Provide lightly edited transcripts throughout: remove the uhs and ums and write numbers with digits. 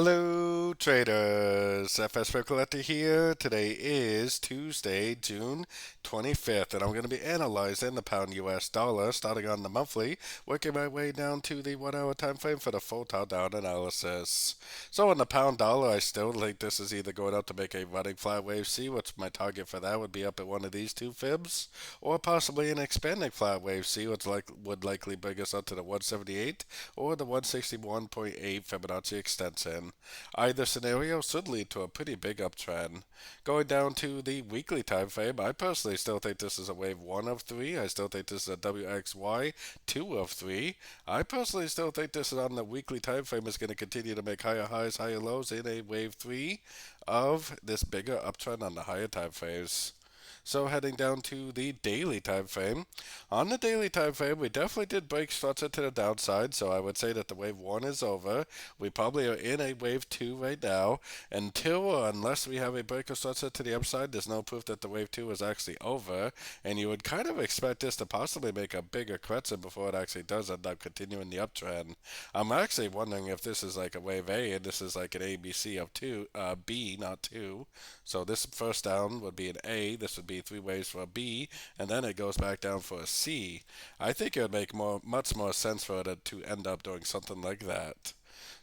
Hello traders, FX Pip Collector here. Today is Tuesday, June 25th, and I'm going to be analyzing the pound US dollar starting on the monthly, working my way down to the 1 hour time frame for the full top down analysis. So on the pound dollar, I still think this is either going out to make a running flat wave C, which my target for that would be up at one of these two fibs, or possibly an expanding flat wave C, which would likely bring us up to the 178 or the 161.8 Fibonacci extension. Either scenario should lead to a pretty big uptrend. Going down to the weekly time frame, I personally still think this is a wave 1 of 3. I still think this is a WXY 2 of 3. I personally still think this is on the weekly time frame is going to continue to make higher highs, higher lows in a wave 3 of this bigger uptrend on the higher time frames. So heading down to the daily time frame. On the daily time frame, we definitely did break structure to the downside, so I would say that the wave 1 is over. We probably are in a wave 2 right now. Until or unless we have a break of structure to the upside, there's no proof that the wave 2 is actually over, and you would kind of expect this to possibly make a bigger correction before it actually does end up continuing the uptrend. I'm actually wondering if this is like a wave A and this is like an ABC of 2, B, not 2. So this first down would be an A, this would be 3 waves for a B, and then it goes back down for a C. I think it would make much more sense for it to end up doing something like that.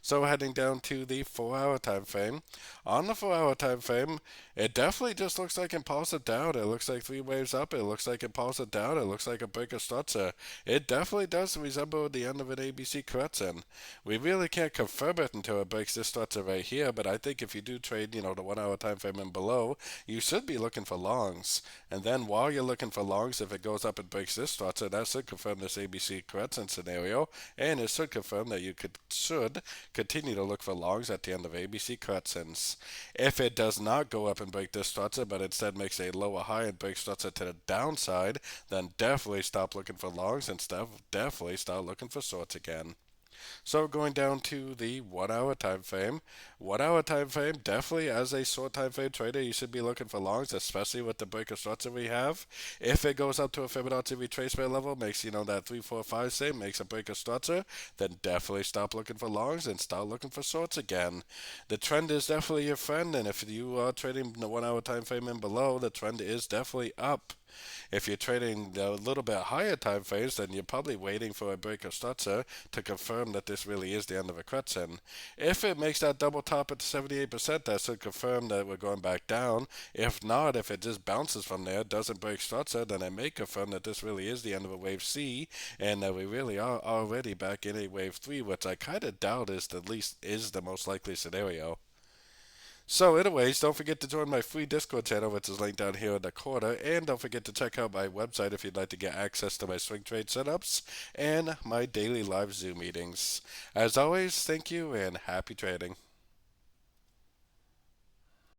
So heading down to the 4 hour time frame. On the 4 hour time frame, it definitely just looks like impulsive down. It looks like 3 waves up. It looks like impulsive down. It looks like a break of structure. It definitely does resemble the end of an ABC correction. We really can't confirm it until it breaks this structure right here, but I think if you do trade, the 1 hour time frame and below, you should be looking for longs. And then while you're looking for longs, if it goes up and breaks this structure, that should confirm this ABC correction scenario, and it should confirm that you should continue to look for longs at the end of ABC corrections. If it does not go up and break this structure, but instead makes a lower high and breaks structure to the downside, then definitely stop looking for longs and definitely start looking for shorts again. So going down to the 1 hour time frame. 1 hour time frame, definitely as a short time frame trader, you should be looking for longs, especially with the break of structure we have. If it goes up to a Fibonacci retracement level, makes that 3, 4, 5 same, makes a break of structure, then definitely stop looking for longs and start looking for shorts again. The trend is definitely your friend, and if you are trading the 1 hour time frame and below, the trend is definitely up. If you're trading a little bit higher time frames, then you're probably waiting for a break of structure to confirm that this really is the end of a correction. If it makes that double top at 78%, that should confirm that we're going back down. If not, if it just bounces from there, doesn't break structure, then it may confirm that this really is the end of a wave C, and that we really are already back in a wave 3, which I kind of doubt is the most likely scenario. So, anyways, don't forget to join my free Discord channel, which is linked down here in the corner, and don't forget to check out my website if you'd like to get access to my swing trade setups and my daily live Zoom meetings. As always, thank you and happy trading.